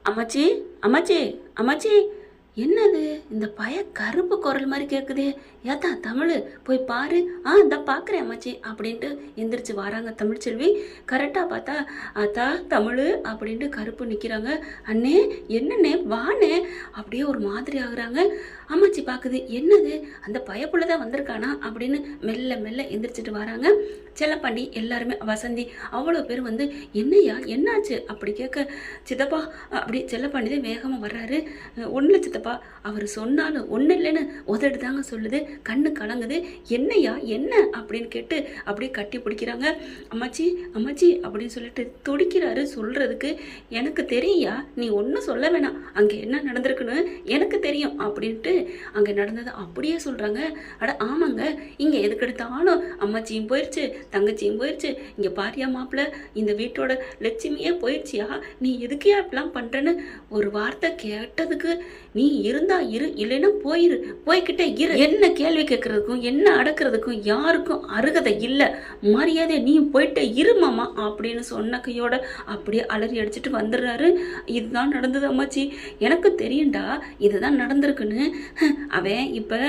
அம்மாச்சி அம்மாச்சி அம்மாச்சி, என்னது இந்த கருப்பு குரல் மாதிரி கேட்குதே? ஏத்தா தமிழ், போய் பாரு. இந்த பார்க்குறேன் அம்மாச்சி அப்படின்ட்டு எந்திரிச்சு வராங்க தமிழ்ச்செல்வி. கரெக்டாக பார்த்தா அத்தா தமிழ் அப்படின்ட்டு கருப்பு நிற்கிறாங்க. அண்ணே என்னண்ணே வாண்ணே, அப்படியே ஒரு மாதிரி ஆகுறாங்க. அம்மாச்சி பார்க்குது, என்னது அந்த பயப்புள்ள தான் வந்திருக்கானா அப்படின்னு மெல்ல மெல்ல எந்திரிச்சிட்டு வராங்க. செல்லப்பாண்டி எல்லாருமே, வசந்தி, அவ்வளோ பேர் வந்து என்னையா என்னாச்சு அப்படி கேட்க, சித்தப்பா அப்படி செல்லப்பாண்டி தான் வேகமாக வர்றாரு. ஒன்றும் சித்தப்பா, அவர் சொன்னாலும் ஒன்றும் இல்லைன்னு உதடு தாங்க சொல்லுது, கண்ணு கலங்குது. என்னையா என்ன அப்படின்னு கேட்டு அப்படியே கட்டி பிடிக்கிறாங்க. அம்மாச்சி அம்மாச்சி அப்படின்னு சொல்லிட்டு துடிக்கிறாரு சொல்கிறதுக்கு. எனக்கு தெரியா, நீ ஒன்றும் சொல்ல வேணாம், அங்கே என்ன நடந்திருக்குன்னு எனக்கு தெரியும் அப்படின்ட்டு அங்கே நடந்ததை அப்படியே சொல்கிறாங்க. அட ஆமாங்க, இங்கே எதுக்கு எடுத்தாலும் அம்மாச்சியும் போயிடுச்சு, தங்கச்சியும் போயிடுச்சு, இங்கே பாரியா மாப்பிள்ள, இந்த வீட்டோட லட்சுமியே போயிடுச்சியா, நீ எதுக்கியா இப்படிலாம் பண்ணுறேன்னு ஒரு வார்த்தை கேட்டதுக்கு நீ இருந்தா இரு, இல்லைன்னா போயிரு, போய்கிட்டே இரு. என்ன கேள்வி கேட்கறதுக்கும் என்ன அடக்கிறதுக்கும் யாருக்கும் அருகதை இல்லை, மரியாதை நீ போயிட்டே இரு மாமா அப்படின்னு சொன்ன கையோட அப்படியே அலறி அடிச்சுட்டு வந்துடுறாரு. இதுதான் நடந்தது அம்மாச்சி, எனக்கு தெரியும்டா இதுதான் நடந்திருக்குன்னு. அவன் இப்போ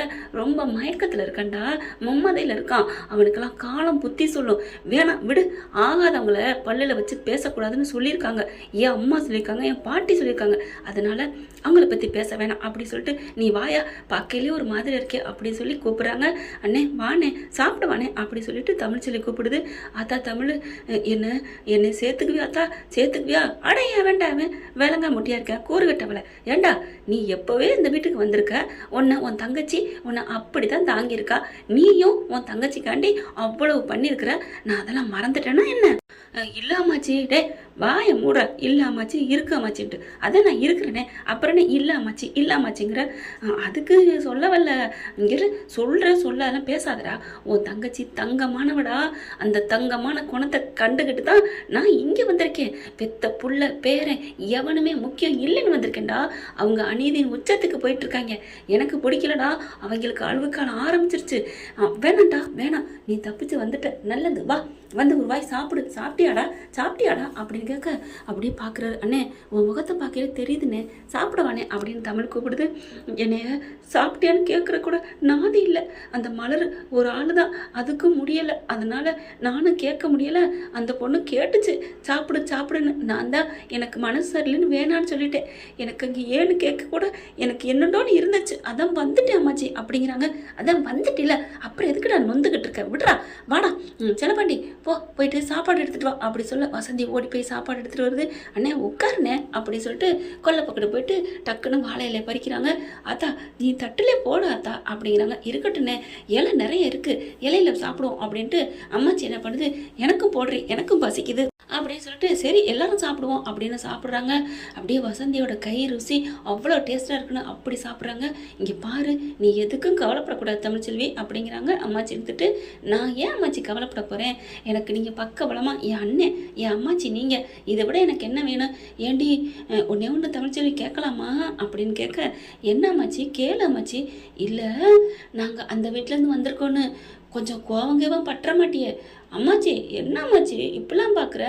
ரொம்ப மயக்கத்தில் இருக்கான்டா, மும்மதையில் இருக்கான், அவனுக்கெல்லாம் காலம் புத்தி சொல்லும். வேணாம் விடு, ஆகாதவங்கள பல்லில் வச்சு பேசக்கூடாதுன்னு சொல்லியிருக்காங்க, என் அம்மா சொல்லியிருக்காங்க, என் பாட்டி சொல்லியிருக்காங்க, அதனால அவங்கள பற்றி பேச வேணாம் அப்படி சொல்லிட்டு நீ வாயா, பார்க்கலே ஒரு மாதிரி இருக்கே அப்படி சொல்லி கூப்பிட்றாங்க. அண்ணே வாண்ணே சாப்பிடுவானே அப்படி சொல்லிட்டு தமிழ் சொல்லி கூப்பிடுது. ஆத்தா தமிழ், என்னை சேர்த்துக்குவியா அத்தா, சேர்த்துக்குவியா? அடையா வேண்டாம், விளங்க முட்டியா இருக்கேன் கூறுகட்டவளை, ஏண்டா நீ எப்போவே இந்த வீட்டுக்கு வந்திருக்க, உன் தங்கச்சி உன்னை அப்படி தான் தாங்கியிருக்கா, நீயும் உன் தங்கச்சிக்காண்டி அவ்வளவு பண்ணியிருக்கிற, நான் அதெல்லாம் மறந்துட்டேன்னா என்ன? இல்லாமாச்சி, டே வாய மூட, இல்லாமாச்சி இருக்காமாச்சின்ட்டு, அதை நான் இருக்கிறேனே, அப்புறம் இல்லாமாச்சி இல்லாமாச்சிங்கிற, அதுக்கு சொல்ல வரல, இங்கிட்ட சொல்ல அதெல்லாம் பேசாதடா, உன் தங்கச்சி தங்கமானவடா, அந்த தங்கமான குணத்தை கண்டுகிட்டு தான் நான் இங்கே வந்திருக்கேன், பெத்த புள்ள பேரன் எவனுமே முக்கியம் இல்லைன்னு வந்திருக்கேன்டா. அவங்க அநீதியின் உச்சத்துக்கு போயிட்டு இருக்காங்க, எனக்கு பிடிக்கலடா, அவங்களுக்கு அழுவுக்கான ஆரம்பிச்சிருச்சு, வேணாண்டா வேணாம், நீ தப்பிச்சு வந்துட்ட, நல்லது வா வந்து ஒரு வாய் சாப்பிடு, சாப்பிட்டியாடா அப்படின்னு கேட்க அப்படியே பார்க்குறாரு. அண்ணே உன் முகத்தை பார்க்கவே தெரியுதுண்ணே, சாப்பிடவானே அப்படின்னு தமிழ் கூப்பிடுது. என்னைய சாப்பிட்டியான்னு கேட்குற கூட நாதி இல்லை, அந்த மலர் ஒரு ஆள் தான், அதுக்கும் முடியலை, அதனால நானும் கேட்க முடியலை, அந்த பொண்ணு கேட்டுச்சு சாப்பிடுன்னு, நான் தான் எனக்கு மனசு சரியில்லைன்னு வேணான்னு சொல்லிட்டேன், எனக்கு அங்கே ஏன்னு கேட்க கூட எனக்கு என்னண்டோன்னு இருந்துச்சு, அதான் வந்துட்டேன் அம்மாச்சி அப்படிங்கிறாங்க. அதான் வந்துட்டில்ல, அப்புறம் எதுக்கு நான் நொந்துக்கிட்டு இருக்கேன், விடுறா வாடா செல்லப்பாண்டி, போயிட்டு சாப்பாடு எடுத்துகிட்டு வா அப்படி சொல்ல வசந்தி ஓடி போய் சாப்பாடு எடுத்துகிட்டு வருது. அண்ணே உட்காருண்ணே அப்படி சொல்லிட்டு கொல்லை பக்கத்து போயிட்டு டக்குன்னு வாழையில பறிக்கிறாங்க. ஆத்தா நீ தட்டுலே போடு ஆத்தா அப்படிங்கிறாங்க. இருக்கட்டுண்ணே, இலை நிறைய இருக்குது, இலையில சாப்பிடுவோம் அப்படின்ட்டு அம்மாச்சி என்ன பண்ணுது, எனக்கும் போடுறி, எனக்கும் பசிக்குது அப்படின்னு சொல்லிட்டு சரி எல்லாரும் சாப்பிடுவோம் அப்படின்னு சாப்பிட்றாங்க. அப்படியே வசந்தியோட கை ருசி அவ்வளோ டேஸ்ட்டாக இருக்குன்னு அப்படி சாப்பிட்றாங்க. இங்கே பாரு, நீ எதுக்கும் கவலைப்படக்கூடாது தமிழ்ச்செல்வி அப்படிங்கிறாங்க அம்மாச்சி எடுத்துட்டு. நான் ஏன் அம்மாச்சி கவலைப்பட போகிறேன், எனக்கு நீங்கள் பக்கபலமாக என் அண்ணன் என் அம்மாச்சி நீங்கள், இதை விட எனக்கு என்ன வேணும்? ஏண்டி ஒன்று தமிழ்ச்செல்வி கேட்கலாமா அப்படின்னு கேட்க, என்ன அம்மாச்சி கேளு அம்மாச்சி. இல்லை நாங்கள் அந்த வீட்டிலேருந்து வந்திருக்கோன்னு கொஞ்சம் கோவங்கேவம் பற்ற மாட்டியே அம்மாச்சி, என்ன அம்மாச்சி இப்படிலாம் பார்க்குற,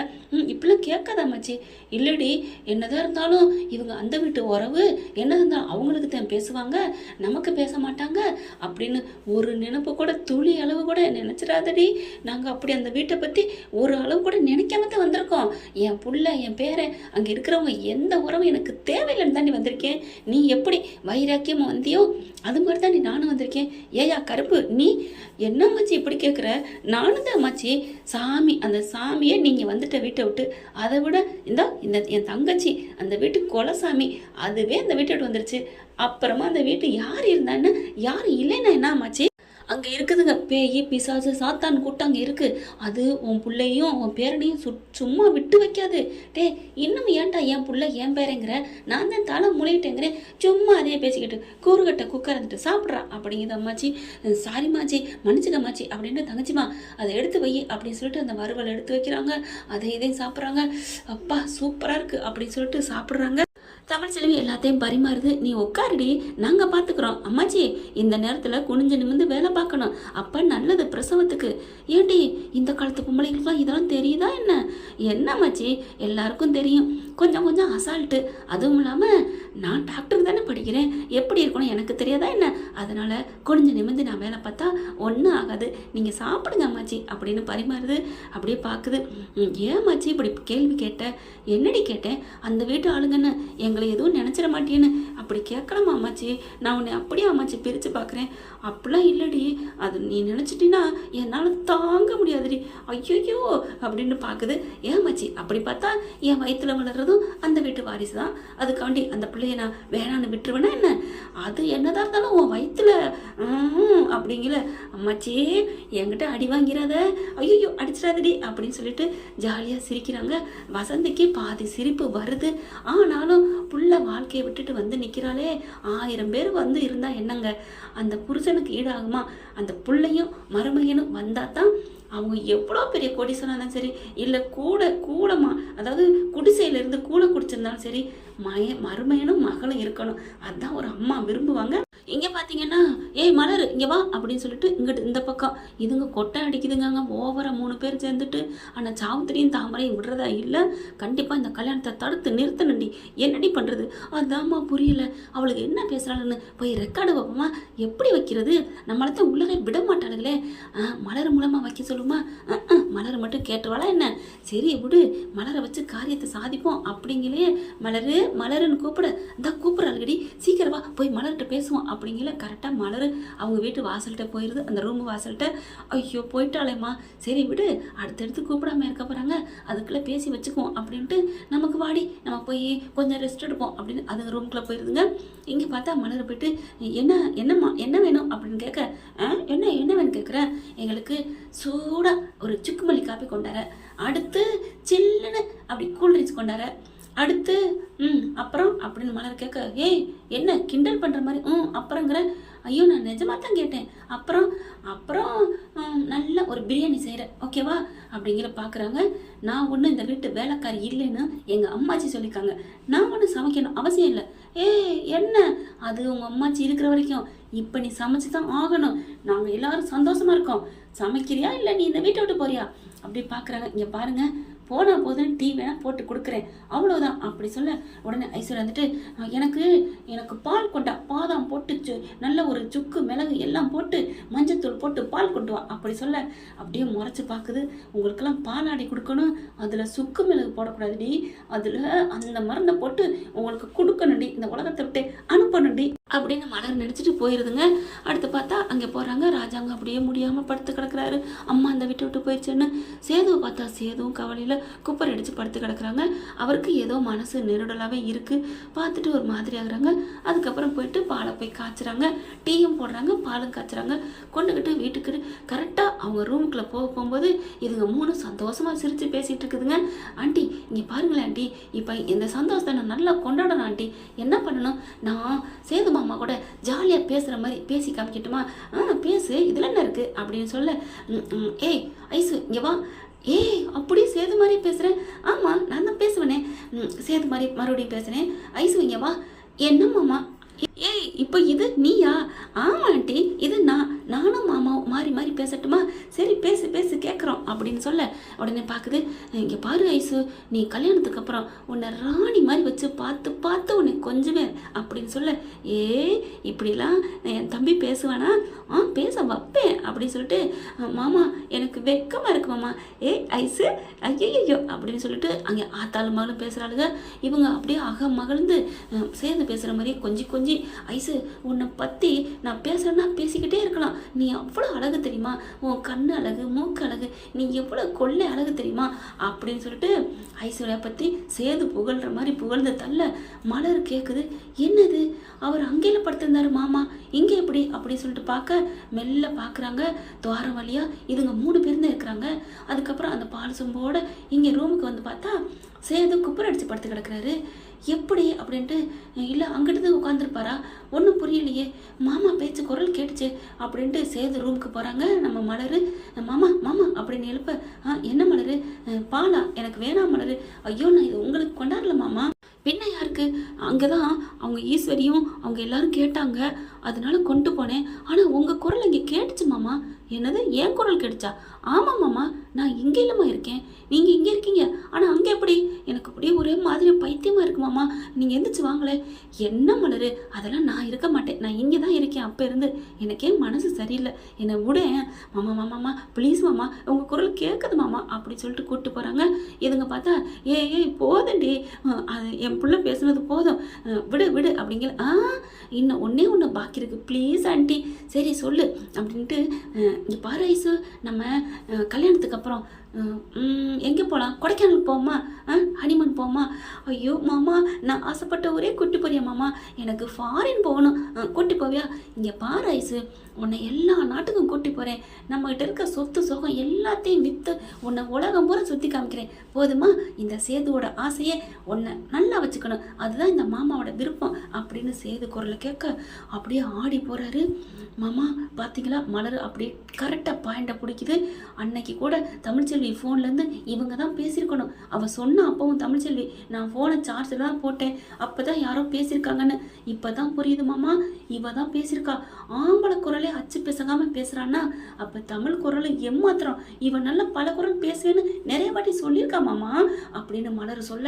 இப்படிலாம் கேட்காத அம்மாச்சி. இல்லடி, என்னதான் இருந்தாலும் இவங்க அந்த வீட்டு உறவு, என்ன இருந்தாலும் அவங்களுக்கு தான் பேசுவாங்க, நமக்கு பேச மாட்டாங்க அப்படின்னு ஒரு நினைப்பு கூட துளி அளவு கூட நினச்சிடாதடி. நாங்கள் அப்படி அந்த வீட்டை பற்றி ஒரு அளவு கூட நினைக்காம தான் வந்திருக்கோம். என் புள்ள என் பேரை அங்கே இருக்கிறவங்க எந்த உறவும் எனக்கு தேவையில்லைன்னு தாண்டி வந்திருக்கேன். நீ எப்படி வைராக்கியமாக வந்தியோ அது மாதிரி தாண்டி நானும் வந்திருக்கேன். ஏயா கருப்பு, நீ என்ன அம்மாச்சி இப்படி கேட்குற? நானும் தான் அம்மாச்சி சாமி, அந்த சாமியை நீங்கள் வந்துட்ட வீட்டை விட்டு, அதை விட இந்த என் தங்கச்சி அந்த வீட்டு கொலசாமி, அதுவே அந்த வீட்டை விட்டு வந்துருச்சு. அப்புறமா அந்த வீட்டு யார் இருந்தான்னு யார் இல்லைன்னா என்ன ஆமாச்சு? அங்கே இருக்குதுங்க பேய் பிசாசு சாத்தான் கூட்டம் அங்கே இருக்குது. அது உன் பிள்ளையும் உன் பேரனையும் சும்மா விட்டு வைக்காது. டே இன்னும் ஏன்டா என் பிள்ளை என் பேரங்கிற, நான் தான் தலை முளையிட்டேங்கிறேன், சும்மா அதே பேசிக்கிட்டு கூறுகட்ட குக்கரந்துட்டு சாப்பிட்றா அப்படிங்குது அம்மாச்சி. சாரிம்மாச்சி மன்னிச்சுக்கம்மாச்சி அப்படின்ட்டு தங்கச்சிமா அதை எடுத்து வை அப்படின்னு சொல்லிட்டு அந்த வறுவலை எடுத்து வைக்கிறாங்க. அதை இதையும் சாப்பிட்றாங்க. அப்பா சூப்பராக இருக்குது அப்படின்னு சொல்லிட்டு சாப்பிட்றாங்க. தமிழ்ச்செல்வி எல்லாத்தையும் பரிமாறுது. நீ உட்காருடி, நாங்கள் பார்த்துக்குறோம். அம்மாச்சி இந்த நேரத்தில் குனிஞ்சு நிமிந்து வேலை பார்க்கணும், அப்போ நல்லது பிரசவத்துக்கு. ஏண்டி இந்த காலத்து பொம்பளைகளுக்குலாம் இதெல்லாம் தெரியுதா என்ன? என்ன அம்மாச்சி, எல்லாருக்கும் தெரியும், கொஞ்சம் கொஞ்சம் அசால்ட்டு. அதுவும் இல்லாமல் நான் டாக்டருக்கு தானே படிக்கிறேன், எப்படி இருக்கணும் எனக்கு தெரியாதா என்ன? அதனால் குனிஞ்சு நிமிந்து நான் வேலை பார்த்தா ஒன்றும் ஆகாது, நீங்கள் சாப்பிடுங்க அம்மாச்சி அப்படின்னு பரிமாறுது. அப்படியே பார்க்குது. ஏமாச்சி இப்படி கேள்வி கேட்டேன்? என்னடி கேட்டேன்? அந்த வீட்டு ஆளுங்கன்னு எங்களை எதுவும் நினச்சிட மாட்டேன்னு அப்படி கேட்கலாமா அம்மாச்சி? நான் உன்னை அப்படியே அம்மாச்சி பிரித்து பார்க்குறேன். அப்படிலாம் இல்லடி, அது நீ நினச்சிட்டின்னா என்னால் தாங்க முடியாதுடி, ஐயோ அப்படின்னு பார்க்குது. ஏமாச்சி அப்படி பார்த்தா என் வயிற்றுல வளர்றதும் அந்த வீட்டு வாரிசு தான், அதுக்காண்டி அந்த பிள்ளைய நான் வேணான்னு விட்டுருவேனா என்ன? அது என்னதான் இருந்தாலும் உன் வயிற்றுல அப்படிங்கிற. அம்மாச்சி என்கிட்ட அடி வாங்கிறாத, ஐயோ அடிச்சிடாதடி அப்படின்னு சொல்லிட்டு ஜாலியாக சிரிக்கிறாங்க. வசந்திக்கு பாதி சிரிப்பு வருது. ஆனாலும் புள்ள வாழ்க்கையை விட்டுட்டு வந்து நிற்கிறாளே, 1000 பேர் வந்து இருந்தா என்னங்க, அந்த புருஷனுக்கு ஈடாகுமா? அந்த புள்ளையும் மருமையனும் வந்தால் தான் அவங்க எவ்வளோ பெரிய கோடீஸ்வரனாலும் சரி, இல்லை கூடமா அதாவது குடிசையிலேருந்து கூடை குடிச்சிருந்தாலும் சரி, மருமையனும் மகளும் இருக்கணும். அதுதான் ஒரு அம்மா விரும்புவாங்க. இங்கே பார்த்தீங்கன்னா, ஏய் மலர் இங்கே வா அப்படின்னு சொல்லிட்டு இங்கிட்டு இந்த பக்கம் இதுங்க கொட்டை அடிக்குதுங்க ஓவரா 3 பேர் சேர்ந்துட்டு. ஆனால் சாவுத்திரியும் தாமரையும் விடுறதா இல்லை. கண்டிப்பாக இந்த கல்யாணத்தை தடுத்து நிறுத்தணுண்டி. என்னடி பண்ணுறது? அதாம்மா புரியல, அவளுக்கு என்ன பேசுகிறாளுன்னு போய் ரெக்கார்டு வைப்போமா? எப்படி வைக்கிறது? நம்மளத்தான் உள்ளே விட மாட்டாளுங்களே. மலர் மூலமாக வைக்க சொல்லுமா? மலர் மட்டும் கேட்டுவாளா என்ன? சரி விடு, மலரை வச்சு காரியத்தை சாதிப்போம் அப்படிங்களே. மலருன்னு கூப்பிட, இந்த கூப்பிட்றாளுகடி, சீக்கிரமா போய் மலர்கிட்ட பேசுவோம் அப்படிங்கிற. கரெக்டாக மலர் அவங்க வீட்டு வாசல்கிட்ட போயிடுது, அந்த ரூம் வாசல்கிட்ட. ஐயோ போயிட்டாளேம்மா, சரி விடு, அடுத்தடுத்து கூப்பிடாம இருக்க போகிறாங்க, அதுக்குள்ளே பேசி வச்சுக்குவோம் அப்படின்ட்டு நமக்கு வாடி நம்ம போய் கொஞ்சம் ரெஸ்ட் எடுப்போம் அப்படின்னு அது ரூம்குள்ளே போயிடுதுங்க. இங்கே பார்த்தா மலர் போயிட்டு என்னம்மா என்ன வேணும் அப்படின்னு கேட்க, என்ன வேணும் கேட்குறேன், எங்களுக்கு சூடாக ஒரு சுக்குமல்லி காப்பி கொண்டார, அடுத்து சில்லுன்னு அப்படி கூல்ட்ரிங்க்ஸ் கொண்டார, அடுத்து அப்புறம் அப்படின்னு மலர் கேட்க, ஏய் என்ன கிண்டல் பண்ணுற மாதிரி அப்புறங்கிற? ஐயோ நான் நிஜமாக தான் கேட்டேன். அப்புறம் நல்ல ஒரு பிரியாணி செய்கிறேன் ஓகேவா அப்படிங்கிற பார்க்குறாங்க. நான் ஒன்றும் இந்த வீட்டு வேலைக்காரி இல்லைன்னு எங்கள் அம்மாச்சி சொல்லியிருக்காங்க, நான் ஒன்றும் சமைக்கணும் அவசியம் இல்லை. என்ன அது உங்கள் அம்மாச்சி இருக்கிற வரைக்கும் இப்போ நீ சமைச்சு தான் ஆகணும், நாங்கள் எல்லாரும் சந்தோஷமாக இருக்கோம். சமைக்கிறியா இல்லை நீ இந்த வீட்டை விட்டு போறியா அப்படி பார்க்குறாங்க. இங்கே பாருங்கள், போனால் போதுன்னு டீ வேணால் போட்டு கொடுக்குறேன் அவ்வளோதான் அப்படி சொல்ல, உடனே ஐஸ்வர்யா வந்துட்டு எனக்கு பால் கொண்டா, பாதாம் போட்டு நல்ல ஒரு சுக்கு மிளகு எல்லாம் போட்டு மஞ்சத்தூள் போட்டு பால் கொண்டு வா அப்படி சொல்ல, அப்படியே முறைச்சி பார்க்குது. உங்களுக்கெல்லாம் பால் ஆடி கொடுக்கணும், அதில் சுக்கு மிளகு போடக்கூடாதுடி, அதில் அந்த மருந்தை போட்டு உங்களுக்கு கொடுக்கணுண்டி, இந்த உலகத்தை விட்டு அனுப்பணுண்டி அப்படின்னு மலர் நினச்சிட்டு போயிடுதுங்க. அடுத்து பார்த்தா அங்கே போகிறாங்க. ராஜாங்க அப்படியே முடியாமல் படுத்து கிடக்குறாரு, அம்மா அந்த விட்டு விட்டு போயிடுச்சுன்னு. சேதுவை பார்த்தா சேதுவும் கவலையில் குப்பர் அடித்து படுத்து கிடக்குறாங்க. அவருக்கு ஏதோ மனசு நெருடலாகவே இருக்குது. பார்த்துட்டு ஒரு மாதிரி ஆகுறாங்க. அதுக்கப்புறம் போயிட்டு பாலை போய் காய்ச்சுறாங்க, டீயும் போடுறாங்க, பாலும் காய்ச்சுறாங்க. கொண்டுக்கிட்டு வீட்டுக்கு கரெக்டாக அவங்க ரூமுக்குள்ளே போகும்போது இதுங்க 3 சந்தோஷமாக சிரித்து பேசிகிட்டு இருக்குதுங்க. ஆண்டி இங்கே பாருங்களேன் ஆண்டி, இப்போ இந்த சந்தோஷத்தை நான் நல்லா கொண்டாடணும் ஆண்டி, என்ன பண்ணணும்? நான் சேது மாமா கூட ஜாலியாக பேசுகிற மாதிரி பேசி காமிக்கட்டுமா? பேசு, இதில் என்ன இருக்குது அப்படின்னு சொல்ல, ஏய் ஐசு இங்கே வா. அப்படியே சேது மாதிரி பேசுகிறேன்? ஆமாம் நான் தான் பேசுவேனே, சேது மாதிரி மறுபடியும் பேசுகிறேன். ஐசு இங்கே வா. என்ன மாமா? இப்போ இது நீயா? ஆமா ஆண்டி, இது நானும் மாமாவும் மாறி மாறி பேசட்டுமா? சரி பேசு கேட்குறோம் அப்படின்னு சொல்ல, உடனே பார்க்குது. இங்கே பாரு ஐசு, நீ கல்யாணத்துக்கு அப்புறம் உன்னை ராணி மாதிரி வச்சு பார்த்து உன்னை கொஞ்சுவேன் அப்படின்னு சொல்ல, இப்படிலாம் என் தம்பி பேசுவானா? பேச வைப்பேன் அப்படின்னு சொல்லிட்டு, மாமா எனக்கு வெக்கமாக இருக்கு மாமா. ஐசு ஐயோ அப்படின்னு சொல்லிட்டு அங்கே ஆத்தாலும் மகளும் பேசுகிறாளுங்க. இவங்க அப்படியே மகிழ்ந்து சேர்ந்து பேசுகிற மாதிரி கொஞ்சி, ஐசு உன்னை பற்றி நான் பேசுகிறேன்னா பேசிக்கிட்டே இருக்கலாம், நீ அவ்வளோ அழகு தெரியுமா, உன் கண்ணு அழகு, மூக்கு அழகு, நீ எவ்வளோ கொள்ளை அழகு தெரியுமா அப்படின்னு சொல்லிட்டு ஐஸ்வர்யா பற்றி சேது புகழ்கிற மாதிரி புகழ்ந்து தள்ள, மலர் கேட்குது. என்னது அவர் அங்கேயில படுத்திருந்தாரு மாமா, இங்கே எப்படி அப்படின்னு சொல்லிட்டு பார்க்க மெல்ல பார்க்குறாங்க. துவாரம் வழியாக இதுங்க 3 பேர் தான் இருக்கிறாங்க. அதுக்கப்புறம் அந்த பால் சொம்போட இங்கே ரூமுக்கு வந்து பார்த்தா சேது குப்பர் அடித்து படுத்து கிடக்குறாரு. எப்படி அப்படின்ட்டு, இல்லை அங்கிட்டு தான் உட்காந்துருப்பாரா, ஒன்றும் புரியலையே, மாமா பேச்சு குரல் கேட்டுச்சு அப்படின்ட்டு சேது ரூமுக்கு போகிறாங்க. நம்ம மலர் மாமா அப்படின்னு எழுப்ப, என்ன மலர், பாலா எனக்கு வேணாம் மலர், ஐயோ நான் இது உங்களுக்கு கொண்டாடல மாமா, பின்ன யாருக்கு இருக்குது, அங்கே தான் அவங்க ஈஸ்வரியும் அவங்க எல்லாரும் கேட்டாங்க, அதனால கொண்டு போனேன். ஆனால் உங்கள் குரல் இங்கே கேட்டுச்சு மாமா. என்னது, என் குரல் கேட்டுச்சா? ஆமாம் மாமா, நான் இங்கே இல்லைம்மா இருக்கேன், நீங்கள் இங்கே இருக்கீங்க, ஆனால் அங்கே எப்படி? எனக்கு அப்படியே ஒரே மாதிரி பைத்தியமாக இருக்கு மாமா, நீங்கள் எந்திரிச்சு வாங்களே. என்ன மலரு, அதெல்லாம் நான் இருக்க மாட்டேன், நான் இங்கே தான் இருக்கேன் அப்போ இருந்து, எனக்கே மனசு சரியில்லை, என்னை விட. மாமா மாமாம்மா ப்ளீஸ் மாமா, உங்கள் குரல் கேட்குது மாமா அப்படி சொல்லிட்டு கூப்பிட்டு போகிறாங்க. இதுங்க பார்த்தா ஏய் போதண்டி, அது என் பிள்ளை பேசுனது போதும், விடு விடு அப்படிங்கிற. இன்னும் ஒன்று பாக்கி இருக்குது ப்ளீஸ் ஆண்டி. சரி சொல்லு அப்படின்ட்டு. இங்கே பாரு ஐசு, நம்ம கல்யாணத்துக்கு அப்புறம் எங்கே போகலாம்? கொடைக்கானல் போமா? ஹனிமூன் போமா? ஐயோ மாமா, நான் ஆசைப்பட்ட ஒரே கூட்டி போறியா மாமா? எனக்கு ஃபாரின் போகணும், கூட்டி போவியா? இங்கே பாரு ஐசு, உன்னை எல்லா நாட்டுக்கும் கூட்டி போகிறேன், நம்மகிட்ட இருக்க சொத்து சுகம் எல்லாத்தையும் விற்று உன்னை உலகம் பூரா சுற்றி காமிக்கிறேன், போதுமா? இந்த சேதுவோட ஆசையை உன்னை நல்லா வச்சுக்கணும், அதுதான் இந்த மாமாவோட விருப்பம் அப்படின்னு சேது குரலை கேட்க அப்படியே ஆடி போகிறாரு. மாமா பார்த்தீங்களா, மலர் அப்படியே கரெக்டாக பாயிண்டை பிடிக்குது. அன்னைக்கு கூட தமிழ்ச்செல்வி ஃபோன்லேருந்து இவங்க தான் பேசியிருக்கணும். அவள் சொன்னா அப்பவும் தமிழ்ச்செல்வி, நான் ஃபோனை சார்ஜில் தான் போட்டேன், அப்போ தான் யாரோ பேசியிருக்காங்கன்னு. இப்போ தான் புரியுது மாமா, இவ தான் பேசியிருக்கா. ஆம்பளை குரலே அச்சு பேசாமல் பேசுகிறான்னா அப்போ தமிழ் குரல் ஏமாத்திரம். இவன் நல்லா பல குரல் பேசுவேன்னு நிறைய வாட்டி சொல்லியிருக்கா மாமா அப்படின்னு மலர் சொல்ல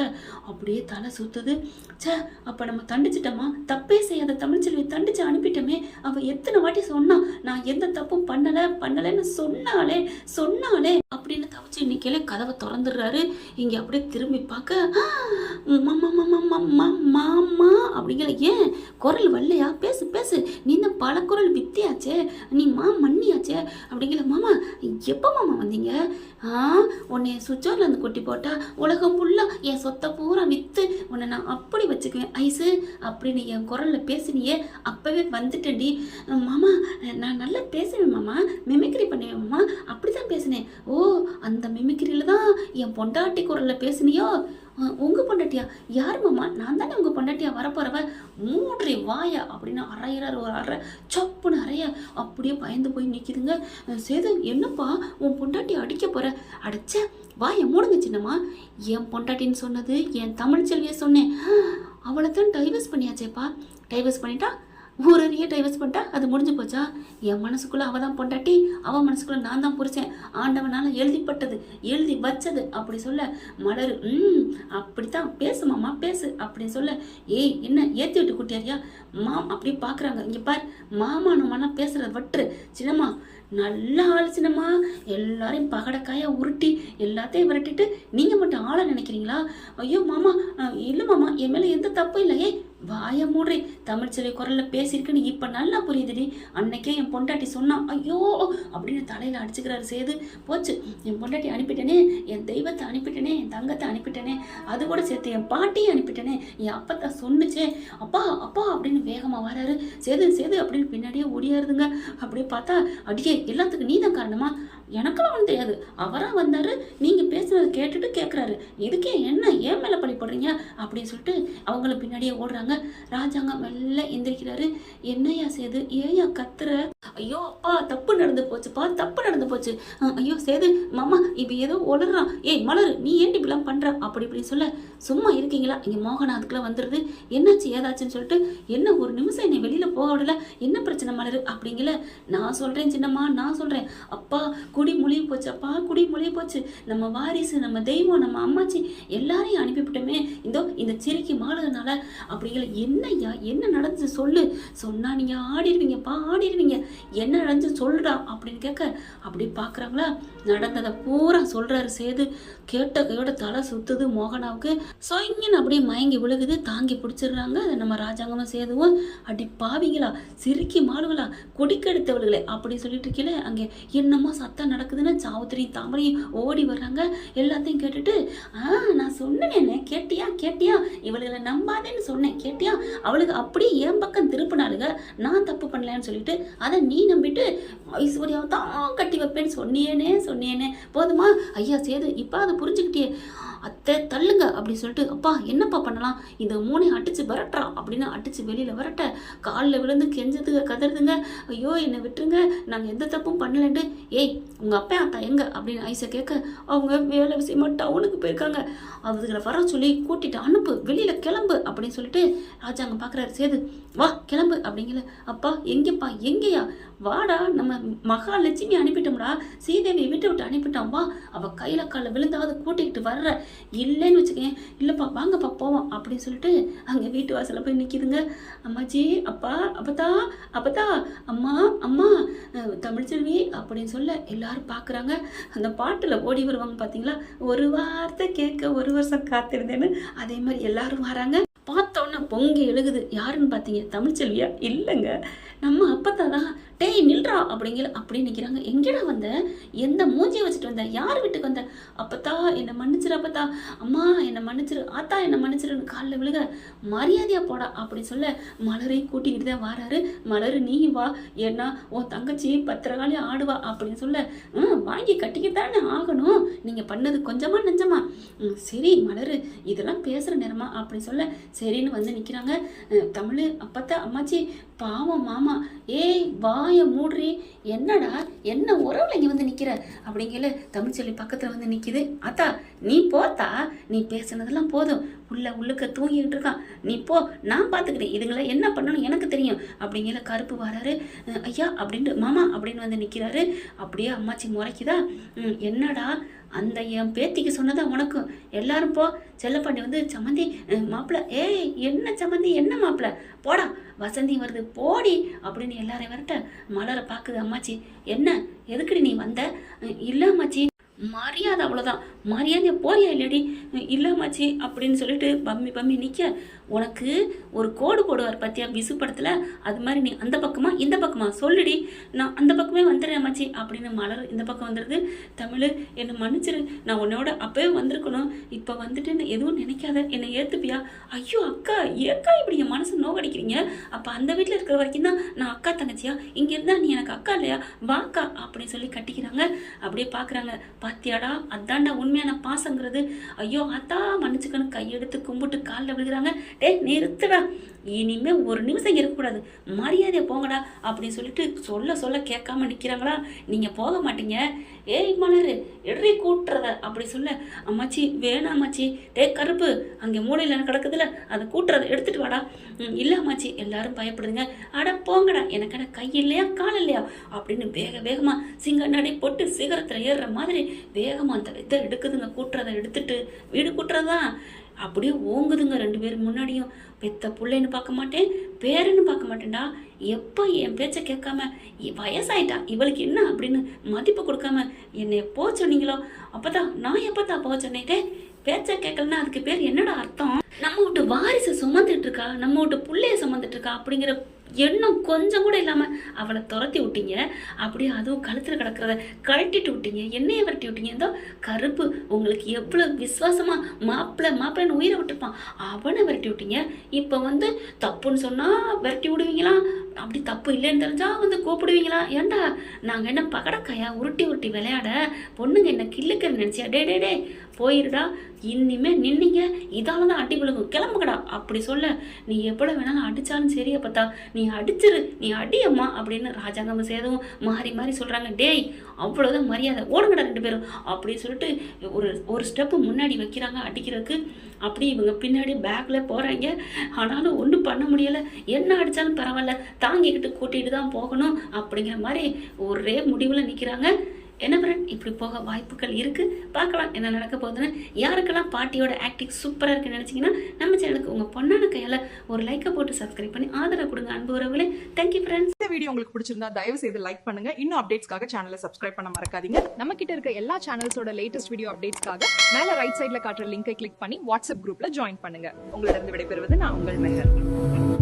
அப்படியே தலை சுற்றுது. சே, அப்போ நம்ம தண்டிச்சிட்டோமா? தப்பே செய்யாத தமிழ்ச்செல்வி தண்டிச்சு அனுப்பிட்டோமே. அவள் எத்தனை வாட்டி சொன்னா, நான் எந்த தப்பும் பண்ணலைன்னு சொன்னாலே அப்படின்னு தவிச்சு இன்னைக்கே கதவை திறந்துடுறாரு. இங்க அப்படியே திரும்பி பார்க்க மாமா அப்படிங்கிற. ஏன் குரல் வரலையா? பேசு, நீ தான் பல குரல் வித்தியாச்சே, நீ மண்ணியாச்சே அப்படிங்கிற. மாமா எப்போ மாமா வந்தீங்க? உன்னை சுவிட்சோர்ல இருந்து கொட்டி போட்டா உலகம் ஃபுல்லா என் சொத்தை பூரா வித்து உன்னை நான் அப்படி வச்சுக்குவேன் ஐசு அப்படின்னு என் குரல்ல பேசினியே, அப்பவே வந்துட்டேன்டி. மாமா நான் நல்லா பேசுவேன் மாமா, மிமிக்ரி பண்ணுவேன் மாமா, அப்படிதான் பேசினேன். ஓ, அந்த மிமிக்ரியில தான் என் பொண்டாட்டி குரல்ல பேசினியோ? உங்க பொண்டாட்டியா? யார் மாமா? நான் தானே உங்க பொண்டாட்டியா வரப்போறவ, மூன்றி வாயா அப்படின்னு அரையிறாரு. ஒரு அரை சப்புன்னு அறைய அப்படியே பயந்து போய் நிற்கிதுங்க. சேது, என்னப்பா உன் பொண்டாட்டி அடிக்க போற? அடிச்ச வாயை மூடுங்க சின்னம்மா. என் பொண்டாட்டின்னு சொன்னது என் தமிழ்ச்செல்வியை சொன்னேன். அவளை தான் டைவர்ஸ் பண்ணியாச்சேப்பா. டைவர்ஸ் பண்ணிட்டா ஊரறியே டைவர்ஸ் பண்ணிட்டா அது முடிஞ்சு போச்சா? என் மனசுக்குள்ளே அவள் தான் பொண்டாட்டி, அவன் மனசுக்குள்ளே நான் தான் புரிச்சேன், ஆண்டவனால் எழுதிப்பட்டது, எழுதி வச்சது அப்படி சொல்ல மலர் அப்படித்தான் பேசுமாம்மா பேசு அப்படின்னு சொல்ல. ஏய் என்ன ஏற்றி விட்டு குட்டியாரியா? அப்படி பார்க்குறாங்க. இங்கே பார், மாமானுமானா பேசுகிறத வட்டுரு சின்னம்மா, நல்லா ஆள் சின்னம்மா, எல்லாரையும் பகடக்காயா உருட்டி எல்லாத்தையும் விரட்டிட்டு நீங்கள் மட்டும் ஆளை நினைக்கிறீங்களா? ஐயோ மாமா, இல்லை மாமா, என் மேலே எந்த தப்பும் இல்லை. ஏய் வாய மூடுறே, தமிழ்ச்செல்வி குரல்ல பேசியிருக்குன்னு இப்ப நல்லா புரியுதுடி. அன்னைக்கே என் பொண்டாட்டி சொன்னான், ஐயோ அப்படின்னு தலையில அடிச்சுக்கிறாரு சேது. போச்சு, என் பொண்டாட்டி அனுப்பிட்டேனே, என் தெய்வத்தை அனுப்பிட்டேனே, என் தங்கத்தை அனுப்பிட்டேனே, அது கூட சேர்த்து என் பாட்டியை அனுப்பிட்டேனே, என் அப்பத்தான் சொன்னுச்சே, அப்பா அப்பா அப்படின்னு வேகமா வராரு. சேது அப்படின்னு பின்னாடியே ஓடியாருதுங்க. அப்படியே பார்த்தா, அடியே எல்லாத்துக்கும் நீ தான் காரணமா? எனக்கெல்லாம் வந்து தெரியாது, அவராக வந்தாரு, நீங்க பேசுனதை கேட்டுட்டு கேட்குறாரு, இதுக்கே என்ன ஏன் மேலே பழி போடுறீங்க அப்படின்னு சொல்லிட்டு அவங்கள பின்னாடியே ஓடுறாங்க. ராஜாங்க மெல்ல எந்திரிக்கிறாரு. என்னையா சேது, ஏயா கத்துற? ஐயோ அப்பா, தப்பு நடந்து போச்சுப்பா, தப்பு நடந்து போச்சு. ஐயோ சேது மாமா இப்ப ஏதோ ஒளறான். ஏய் மலர், நீ ஏன் இப்படிலாம் பண்ற அப்படி இப்படின்னு சொல்ல. சும்மா இருக்கீங்களா? இங்க மோகனா அதுக்குள்ள வந்துருது. என்னாச்சு ஏதாச்சுன்னு சொல்லிட்டு, என்ன ஒரு நிமிஷம் என்னை வெளியில போக விடல, என்ன பிரச்சனை மலர் அப்படிங்கல. நான் சொல்றேன் சின்னம்மா, நான் சொல்றேன். அப்பா குடி மொழிய போச்சு, அப்பா குடி மொழிய போச்சு, நம்ம வாரிசு, நம்ம தெய்வம், நம்ம அம்மாச்சி எல்லாரையும் அனுப்பிவிட்டோமே, இந்த சிரிக்கி மாளுறதுனால அப்படிங்கிற. என்னையா என்ன நடந்துச்சு சொல்லு, சொன்னா நீங்க ஆடிடுவீங்கப்பா, ஆடிடுவீங்க, என்ன நடந்துச்சு சொல்றா அப்படின்னு கேட்க அப்படி பாக்குறாங்களா. நடந்ததை பூரா சொல்றாரு சேது. கேட்ட கையோட தலை சுத்துது மோகனாவுக்கு. சொயிங்கன்னு அப்படியே மயங்கி விழுகுது. தாங்கி பிடிச்சிடுறாங்க. அதை நம்ம ராஜாங்கமும் சேதுவும், அடி பாவிங்களா, சிரிக்கி மாடுகளா, கொடிக்கெடுத்தவர்களே அப்படி சொல்லிட்டு இருக்கீங்களே. அங்கே என்னமோ சத்தம் நடக்குதுன்னு சாவுத்திரி தாமரையும் ஓடி வர்றாங்க. எல்லாத்தையும் கேட்டுட்டு, நான் சொன்னேனே, கேட்டியா இவளுகளை நம்பாதேன்னு சொன்னேன், கேட்டியா? அவளுக்கு அப்படியே என் பக்கம் திருப்பினாளுங்க, நான் தப்பு பண்ணலன்னு சொல்லிட்டு அதை நீ நம்பிட்டு ஐஸ்வர்யாவை தான் கட்டி வைப்பேன்னு சொன்னியேனே. போதுமா ஐயா சேது, இப்போ அதை புரிஞ்சுக்கிட்டே. அத்தை தள்ளுங்க அப்படின்னு சொல்லிட்டு, அப்பா என்னப்பா பண்ணலாம், இந்த மூணையும் அடிச்சு விரட்டுறா அப்படின்னு அடிச்சு வெளியில விரட்ட காலில் விழுந்து கெஞ்சதுங்க கதறுதுங்க. ஐயோ என்னை விட்டுருங்க, நாங்கள் எந்த தப்பும் பண்ணலன்ட்டு. ஏய் உங்க அப்பா அத்தா எங்க அப்படின்னு ஐசா கேட்க, அவங்க வேலை விஷயமா டவுனுக்கு போயிருக்காங்க, அதுகளை வர சொல்லி கூட்டிட்டு அனுப்பு, வெளியில கிளம்பு அப்படின்னு சொல்லிட்டு ராஜா அங்கே பார்க்குறாரு. சேது வா கிளம்பு அப்படிங்கல. அப்பா எங்கேப்பா எங்கேயா, வாடா, நம்ம மகாலட்சுமி அனுப்பிட்டோம்டா, சீதேவியை விட்டு அனுப்பிட்டோம், வா, அவள் கையில காலில் விழுந்தாவது கூட்டிக்கிட்டு வர்ற, இல்லைன்னு வச்சுக்கேன், இல்லைப்பா வாங்கப்பா போவோம் அப்படின்னு சொல்லிட்டு அங்கே வீட்டு வாசலில் போய் நிற்கிதுங்க. அம்மாச்சி, அப்பா, அப்பத்தா, அப்பத்தா, அம்மா, அம்மா, தமிழ்ச்செல்வி அப்படின்னு சொல்ல எல்லாரும் பார்க்குறாங்க. அந்த பாட்டில் ஓடி வருவாங்க பார்த்தீங்களா, ஒரு வார்த்தை கேட்க ஒரு வருஷம் காத்திருந்தேன்னு, அதே மாதிரி எல்லாரும் வராங்க. பார்த்தோன்னே பொங்கி எழுகுது. யாருன்னு பார்த்தீங்க, தமிழ்ச்செல்வியா? இல்லைங்க, நம்ம அப்பத்தா தான். டேய் நில்றா அப்படிங்கிற அப்படி நிற்கிறாங்க. எங்கடா வந்த, எந்த மூஞ்சியை வச்சுட்டு வந்த, யார் வீட்டுக்கு வந்த? அப்பத்தா என்னை மன்னிச்சிரு, அப்பத்தா, அம்மா என்னை மன்னிச்சிரு, ஆத்தா என்னை மன்னிச்சிருன்னு காலில் விழுக, மரியாதையா போடா அப்படி சொல்ல மலரை கூட்டிக்கிட்டு தான் வராரு. மலர் நீ வா, ஏன்னா உன் தங்கச்சி பத்திரகாளி ஆடுவா அப்படின்னு சொல்ல, வாங்கி கட்டிக்கிட்டானே ஆகணும், நீங்கள் பண்ணது கொஞ்சமா நெஞ்சமா, சரி மலர் இதெல்லாம் பேசுகிற நேரமா அப்படி சொல்ல சரின்னு வந்து நிற்கிறாங்க. தமிழ், அப்பத்தா, அம்மாச்சி, பாவம் மாமா, ஏய் வாய மூடுறி, என்னடா என்ன உறவுல இங்கே வந்து நிற்கிற அப்படிங்கல. தமிழ்ச்செல்வி பக்கத்தில் வந்து நிற்கிது. அத்தா நீ போத்தா, நீ பேசுனதெல்லாம் போதும், உள்ளுக்க தூங்கிக்கிட்டு இருக்கான், நீ போ, நான் பார்த்துக்கிறேன், இதுங்களை என்ன பண்ணணும் எனக்கு தெரியும் அப்படிங்கிற. கருப்பு வராரு. ஐயா அப்படின்ட்டு மாமா அப்படின்னு வந்து நிற்கிறாரு. அப்படியே அம்மாச்சி முறைக்குதா, என்னடா அந்த என் பேத்திக்கு சொன்னதா உனக்கும், எல்லாரும் போ. செல்லப்பாண்டி வந்து சம்மந்தி மாப்பிள்ள, ஏய் என்ன சம்மந்தி என்ன மாப்பிள்ள, போடா வசந்தி வருது போடி அப்படின்னு எல்லாரையும் வரட்ட மலரை பார்க்குது அம்மாச்சி. என்ன எதுக்குடி நீ வந்த? இல்லை அம்மாச்சி, மரியாதை அவ்வளோதான், மரியாதையை போறியா இல்லடி? இல்லம்மாச்சி அப்படின்னு சொல்லிட்டு பம்மி நிற்க, உனக்கு ஒரு கோடு போடுவார் பார்த்தியா விசு படத்தில், அது மாதிரி நீ அந்த பக்கமா இந்த பக்கமா சொல்லுடி, நான் அந்த பக்கமே வந்துடுறேன் அம்மாச்சி அப்படின்னு. மலர் இந்த பக்கம் வந்துடுது. தமிழ் என்னை மன்னிச்சிரு, நான் உன்னோட அப்பவே வந்திருக்கணும், இப்போ வந்துட்டு எதுவும் நினைக்காத, என்னை ஏற்றுப்பியா? ஐயோ அக்கா, ஏக்கா இப்படி என் மனசு நோக்கடிக்கிறீங்க, அப்போ அந்த வீட்டில் இருக்கிற வரைக்கும் தான் நான் அக்கா தங்கச்சியா, இங்கே இருந்தா நீ எனக்கு அக்கா இல்லையா, வாக்கா அப்படின்னு சொல்லி கட்டிக்கிறாங்க. அப்படியே பார்க்குறாங்க. பாத்தியாடா அதான்டா உண்மையான பாசங்கிறது. ஐயோ அத்தா மன்னிச்சுக்கணும், கையெடுத்து கும்பிட்டு காலில் விழுகிறாங்க. டே நிறுத்துடா, இனிமே ஒரு நிமிஷம் இருக்கக்கூடாது, மரியாதையை போங்கடா அப்படின்னு சொல்லிட்டு சொல்ல கேட்காம நிற்கிறாங்களா. நீங்கள் போக மாட்டீங்க, ஏய் மலர் எடறி கூட்டுறத அப்படி சொல்ல, அம்மாச்சி வேணாம் அம்மாச்சி, டே கருப்பு அங்கே மூளையில் கிடக்குதுல அதை கூட்டுறத எடுத்துட்டு வாடா. இல்லை அம்மாச்சி எல்லாரும் பயப்படுதுங்க. அட போங்கடா, எனக்கட கை இல்லையா கால் இல்லையா அப்படின்னு வேகமாக சிங்க நடை போட்டு சிகரத்தில் ஏறுற மாதிரி வேகமாக அந்த இதை எடுக்குதுங்க. கூட்டுறதை எடுத்துட்டு வீடு கூட்டுறதான் அப்படியே ஓங்குதுங்க. ரெண்டு பேரும் முன்னாடியும் பெத்த பிள்ளைன்னு பார்க்க மாட்டேன், பேருன்னு பார்க்க மாட்டேன்டா, எப்போ என் பேச்சை கேட்காம வயசாயிட்டா இவளுக்கு என்ன அப்படின்னு மதிப்பு கொடுக்காம என்னை போக சொன்னீங்களோ, அப்பதான் நான் எப்பத்தா போக சொன்னேன்ட்டே, பேச்சை கேட்கலன்னா அதுக்கு பேர் என்னடா அர்த்தம்? நம்ம விட்டு வாரிசு சுமந்துட்டு இருக்கா, நம்ம விட்டு பிள்ளைய சுமந்துட்டு இருக்கா அப்படிங்கிற எண்ணம் கொஞ்சம் கூட இல்லாமல் அவளை துரத்தி விட்டீங்க. அப்படியே அதுவும் கழுத்தில் கிடக்கிறத கழட்டிட்டு விட்டீங்க, எண்ணெயை விரட்டி விட்டீங்க. ஏதோ கருப்பு உங்களுக்கு எவ்வளோ விசுவாசமாக மாப்பிள்ளைன்னு உயிரை விட்டுருப்பான், அவனை விரட்டி விட்டீங்க. இப்போ வந்து தப்புன்னு சொன்னால் விரட்டி விடுவீங்களா, அப்படி தப்பு இல்லைன்னு தெரிஞ்சா வந்து கூப்பிடுவீங்களா? ஏண்டா நாங்கள் என்ன பகடக்காயா உருட்டி விளையாட, பொண்ணுங்க என்ன கிள்ளுக்கன்னு நினச்சியா? டே போயிருடா, இனிமே நின்னீங்க இதால தான் அடி விழுகும், கிளம்புக்கடா அப்படி சொல்ல, நீ எவ்வளோ வேணாலும் அடித்தாலும் சரியா பார்த்தா, நீ அடிச்சிரு, நீ அடியம்மா அப்படின்னு ராஜாங்கம் சேதவும் மாறி சொல்கிறாங்க. டேய் அவ்வளோதான் மரியாதை, ஓடுங்கடா ரெண்டு பேரும் அப்படின்னு சொல்லிட்டு ஒரு ஸ்டெப்பு முன்னாடி வைக்கிறாங்க அடிக்கிறதுக்கு. அப்படி இவங்க பின்னாடி பேக்கில் போகிறாங்க. ஆனாலும் ஒன்றும் பண்ண முடியலை, என்ன அடித்தாலும் பரவாயில்ல தாங்கிக்கிட்டு கூட்டிகிட்டு தான் போகணும் அப்படிங்கிற மாதிரி ஒரே முடிவில் நிற்கிறாங்க. என்ன ஃப்ரெண்ட், இப்படி போக வாய்ப்புகள் இருக்குது, பார்க்கலாம் என்ன நடக்க போகுதுன்னு. யாருக்கெல்லாம் பாட்டியோட ஆக்டிங் சூப்பராக இருக்குன்னு நினச்சிங்கன்னா நம்ம சேனலுக்கு உங்கள் பொண்ணான கையால் ஒரு லைக்கை போட்டு சப்ஸ்கிரைப் பண்ணி ஆதரவு கொடுங்க அன்பு உறவுகளே. Thank you friends. இந்த வீடியோ உங்களுக்கு பிடிச்சிருந்தா தயவு செய்து லைக் பண்ணுங்க. இன்னும் அப்டேட்ஸ்க்காக சேனலை சப்ஸ்கிரைப் பண்ண மறக்காதீங்க. நம்ம கிட்ட இருக்க எல்லா சேனல்ஸோட லேட்டஸ்ட் வீடியோ அப்டேட்ஸ்க்காக மேல ரைட் சைட்ல காட்டுற லிங்கை கிளிக் பண்ணி வாட்ஸ்அப் குரூப்ல ஜாயின் பண்ணுங்க. உங்களிடம் விடைபெறுவது நான் உங்கள் மெஹர்.